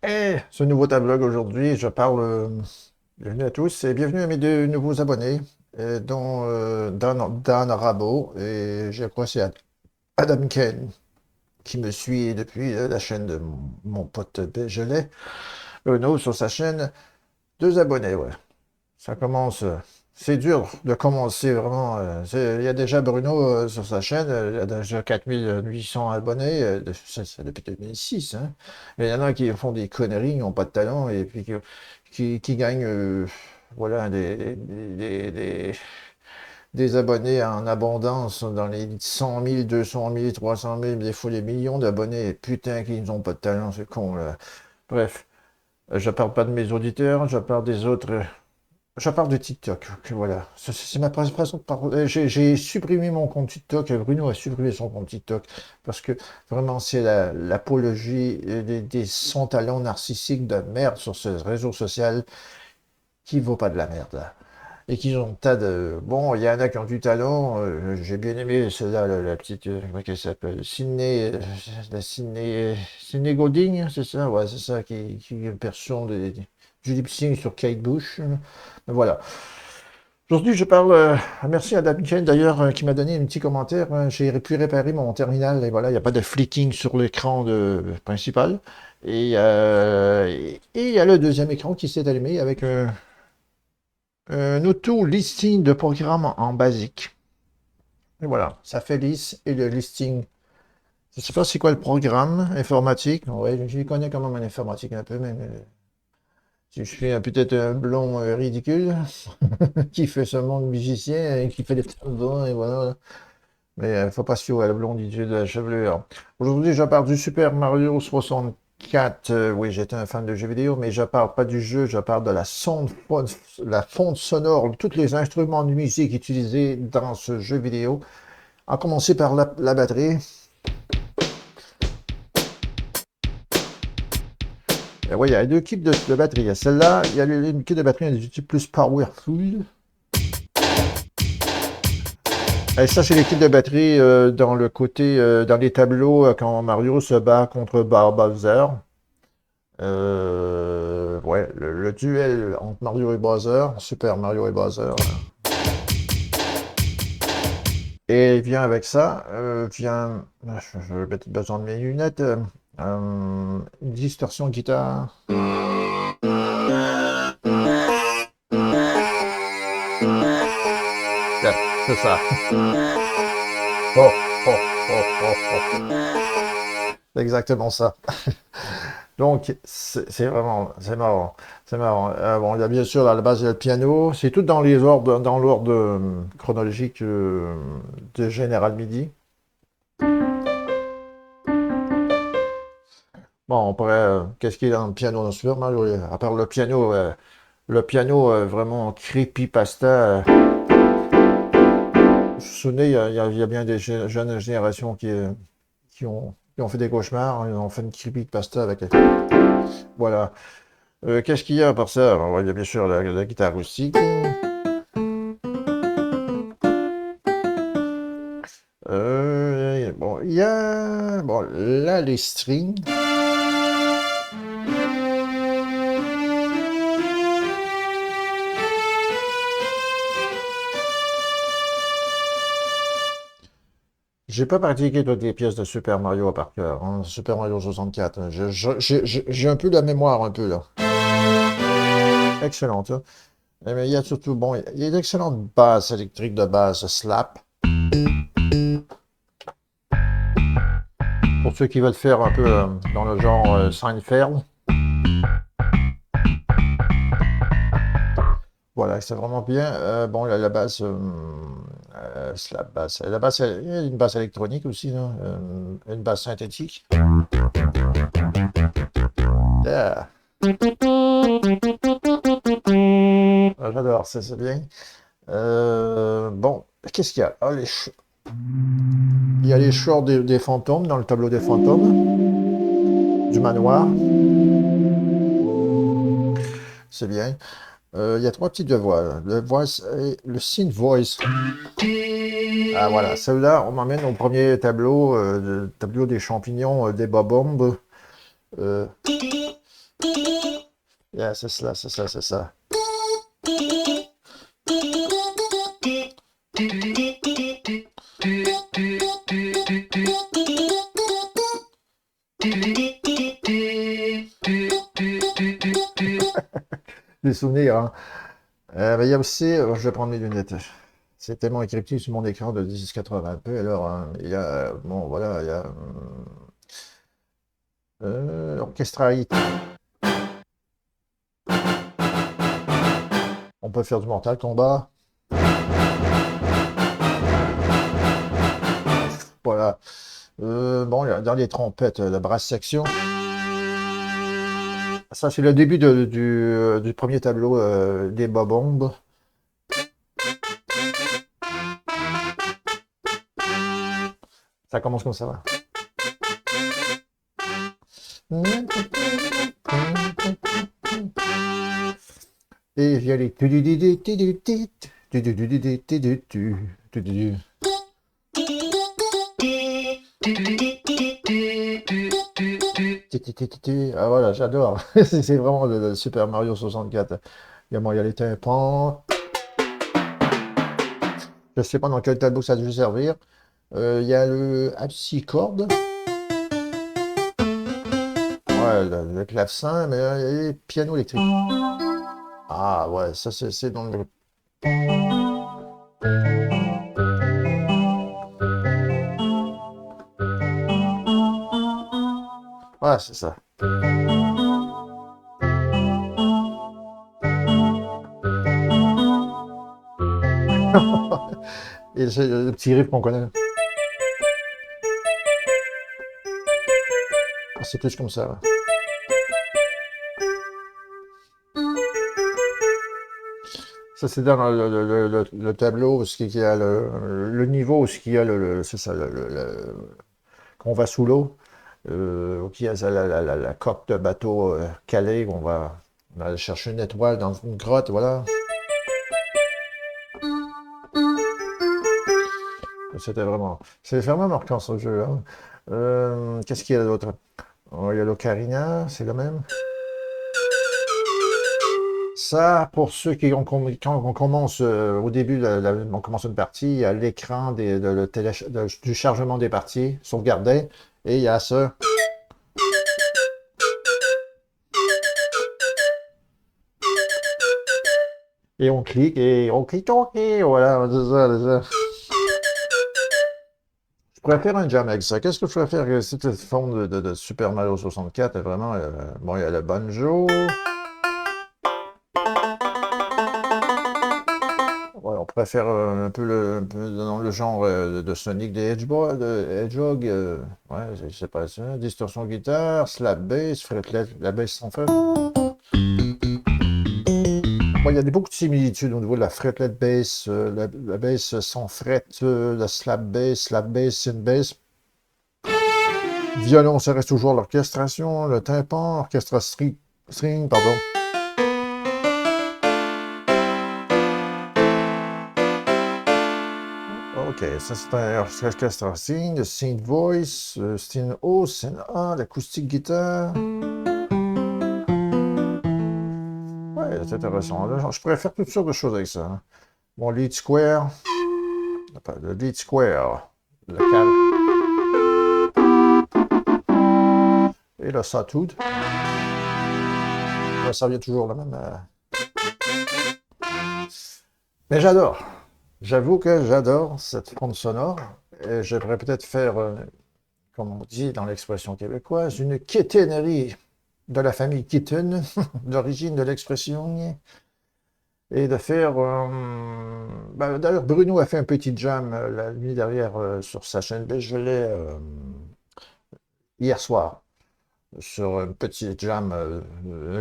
Et ce nouveau tableau aujourd'hui, je parle. Bienvenue à tous et bienvenue à mes deux nouveaux abonnés, dont Dan Rabot et je crois que c'est Adam Ken qui me suit depuis la chaîne de mon pote Bégelet, Bruno sur sa chaîne. Deux abonnés, ouais. Ça commence. C'est dur de commencer vraiment. Il y a déjà Bruno sur sa chaîne, il a déjà 4800 abonnés, ça depuis 2006. Hein. Et il y en a qui font des conneries, qui n'ont pas de talent et puis qui gagnent voilà, des abonnés en abondance dans les 100 000, 200 000, 300 000, des fois des millions d'abonnés. Putain, qu'ils n'ont pas de talent, c'est con là. Bref, je parle pas de mes auditeurs, je parle des autres. Je parle de TikTok, voilà. C'est ma façon de parler. J'ai supprimé mon compte TikTok. Bruno a supprimé son compte TikTok parce que vraiment c'est l'apologie des sans talents narcissiques de merde sur ce réseau social qui vaut pas de la merde. Là. Et qui ont un tas de... Bon, il y en a qui ont du talent. J'ai bien aimé celle-là, la petite... comment elle s'appelle? Sydney Golding, c'est ça? Ouais, c'est ça, qui est une version du lip sync sur Kate Bush. Voilà. Aujourd'hui, je parle. Merci à Damien d'ailleurs qui m'a donné un petit commentaire. J'ai pu réparer mon terminal et voilà, il n'y a pas de flicking sur l'écran principal. Et il y a le deuxième écran qui s'est allumé avec un auto-listing de programmes en basique. Et voilà, ça fait lisse et le listing. Je ne sais pas c'est quoi le programme informatique. Ouais, je connais quand même en informatique un peu, mais si je suis peut-être un blond ridicule qui fait seulement le musicien et qui fait des tambours et voilà. Mais il ne faut pas se fier à la blonditude de la chevelure. Aujourd'hui, je parle du Super Mario 64. Oui, j'étais un fan de jeux vidéo, mais je parle pas du jeu, je parle de la fonte sonore, tous les instruments de musique utilisés dans ce jeu vidéo. À commencer par la batterie. Et oui, il y a deux types de batterie. Il y a celle-là, il y a une kit de batterie, il y a des types plus powerful. Et ça, c'est l'équipe de batterie dans le côté, dans les tableaux, quand Mario se bat contre Bowser. Ouais, le duel entre Mario et Bowser, Super Mario et Bowser. Et vient avec ça, je vais peut-être besoin de mes lunettes, une distorsion guitare. Yeah, c'est ça. Oh, oh, oh, oh, oh. C'est exactement ça. Donc, c'est vraiment, c'est marrant. C'est marrant. Bon, il y a bien sûr à la base il y a le piano. C'est tout dans dans l'ordre chronologique de General MIDI. Bon, on pourrait, qu'est-ce qu'il y a dans le piano dans Super Mario? À part le piano vraiment creepypasta. Vous vous souvenez, il y a bien des jeunes générations qui ont fait des cauchemars. Ils ont fait une creepypasta avec. Voilà. Qu'est-ce qu'il y a à part ça? Alors, il y a bien sûr la guitare rustique. Bon, il y a... Bon, là, les strings. J'ai pas pratiqué toutes les pièces de Super Mario par cœur, hein, Super Mario 64. J'ai un peu la mémoire, un peu, là. Excellente, hein. Mais il y a surtout, bon, il y a d'excellentes basses électriques de base slap. Pour ceux qui veulent faire un peu dans le genre Seinfeld. Voilà, c'est vraiment bien. Bon, la basse, slap basse. La basse, il y a une basse électronique aussi, là, une basse synthétique. Yeah. Ah, j'adore, c'est bien. Bon, qu'est-ce qu'il y a? Ah, il y a les chants des fantômes dans le tableau des fantômes du manoir. C'est bien. Il y a trois petites voix. Le synth voice. Ah voilà, celui-là, on m'emmène au premier tableau, le tableau des champignons, des bobombes. Euh, yeah, c'est cela, c'est ça, c'est ça. Des souvenirs, hein. Mais il y a aussi, je vais prendre mes lunettes. C'est tellement écrit sur mon écran de 1080p. Alors, hein, il y a, bon, voilà, il y a Orchestralité. On peut faire du Mortal Kombat. Voilà. Bon, dans les trompettes, la brass section. Ça, c'est le début du premier tableau des bobombes. Ça commence comme ça, va. Et vient les... Ah voilà, j'adore. C'est vraiment le Super Mario 64. Il y a les tympans. Je ne sais pas dans quel tableau ça a dû servir. Il y a le harpsichord. Ouais, le clavecin, mais il y a les pianos électriques. Ah ouais, ça c'est dans le... Ouais, c'est ça. Et c'est le petit riff qu'on connaît. Ah, c'est plus comme ça. Ouais. Ça, c'est dans le tableau, ce qui y a le niveau, ce qui y a c'est ça, qu'on va sous l'eau, qui a la coque de bateau calée, on va aller chercher une étoile dans une grotte, voilà. C'est vraiment marquant ce jeu, hein. Qu'est-ce qu'il y a d'autre? Oh, il y a l'ocarina, c'est le même. Ça, pour ceux quand on commence au début, on commence une partie, il y a l'écran du chargement des parties, sauvegardé, et il y a ça. Et on clique, et on clique, ok, voilà, c'est ça, c'est ça. Je pourrais faire un jam avec ça. Qu'est-ce que je pourrais faire avec cette forme de Super Mario 64? Vraiment, bon, il y a le banjo. Ouais, on pourrait faire un peu dans le genre de Sonic the Hedgehog. Ouais, je sais pas ça. Distorsion guitare, slap bass, fretless, la bass sans fret. Bon, il y a beaucoup de similitudes au niveau de la fretless bass, la bass sans fret, la slap bass, synth bass. Violon, ça reste toujours l'orchestration, le tympan, orchestre string, pardon. Ok, ça c'est un orchestre string, le synth voice, synth O, synth A, l'acoustique guitare. Ouais, c'est intéressant. Là, je pourrais faire toutes sortes de choses avec ça, hein. Mon lead square, le lead square, le et le sawtooth. Ça revient toujours la même. Mais j'adore. J'avoue que j'adore cette forme sonore. Et j'aimerais peut-être faire, comme on dit dans l'expression québécoise, une quétainerie de la famille Kitten, d'origine de l'expression. Et de faire... d'ailleurs, Bruno a fait un petit jam la nuit dernière sur sa chaîne Beaujolais hier soir. Sur un petit jam, un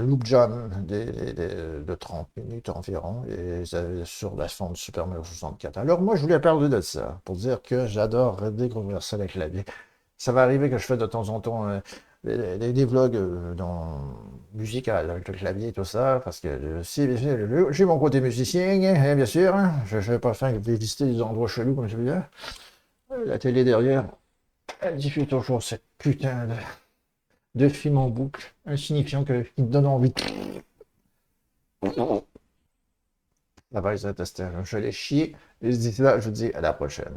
loop jam de 30 minutes environ, et sur la forme de Super Mario 64. Alors moi, je voulais parler de ça, pour dire que j'adore découvrir ça avec la vie. Ça va arriver que je fais de temps en temps des vlogs musicales, avec le clavier et tout ça, parce que j'ai mon côté musicien, hein, bien sûr. Hein. Je ne vais pas faire visiter des endroits chelous comme celui-là. La télé derrière, elle diffuse toujours cette putain de film en boucle, insignifiant qu'il me donne envie. La base de tester, je l'ai chié. Et d'ici là, je vous dis à la prochaine.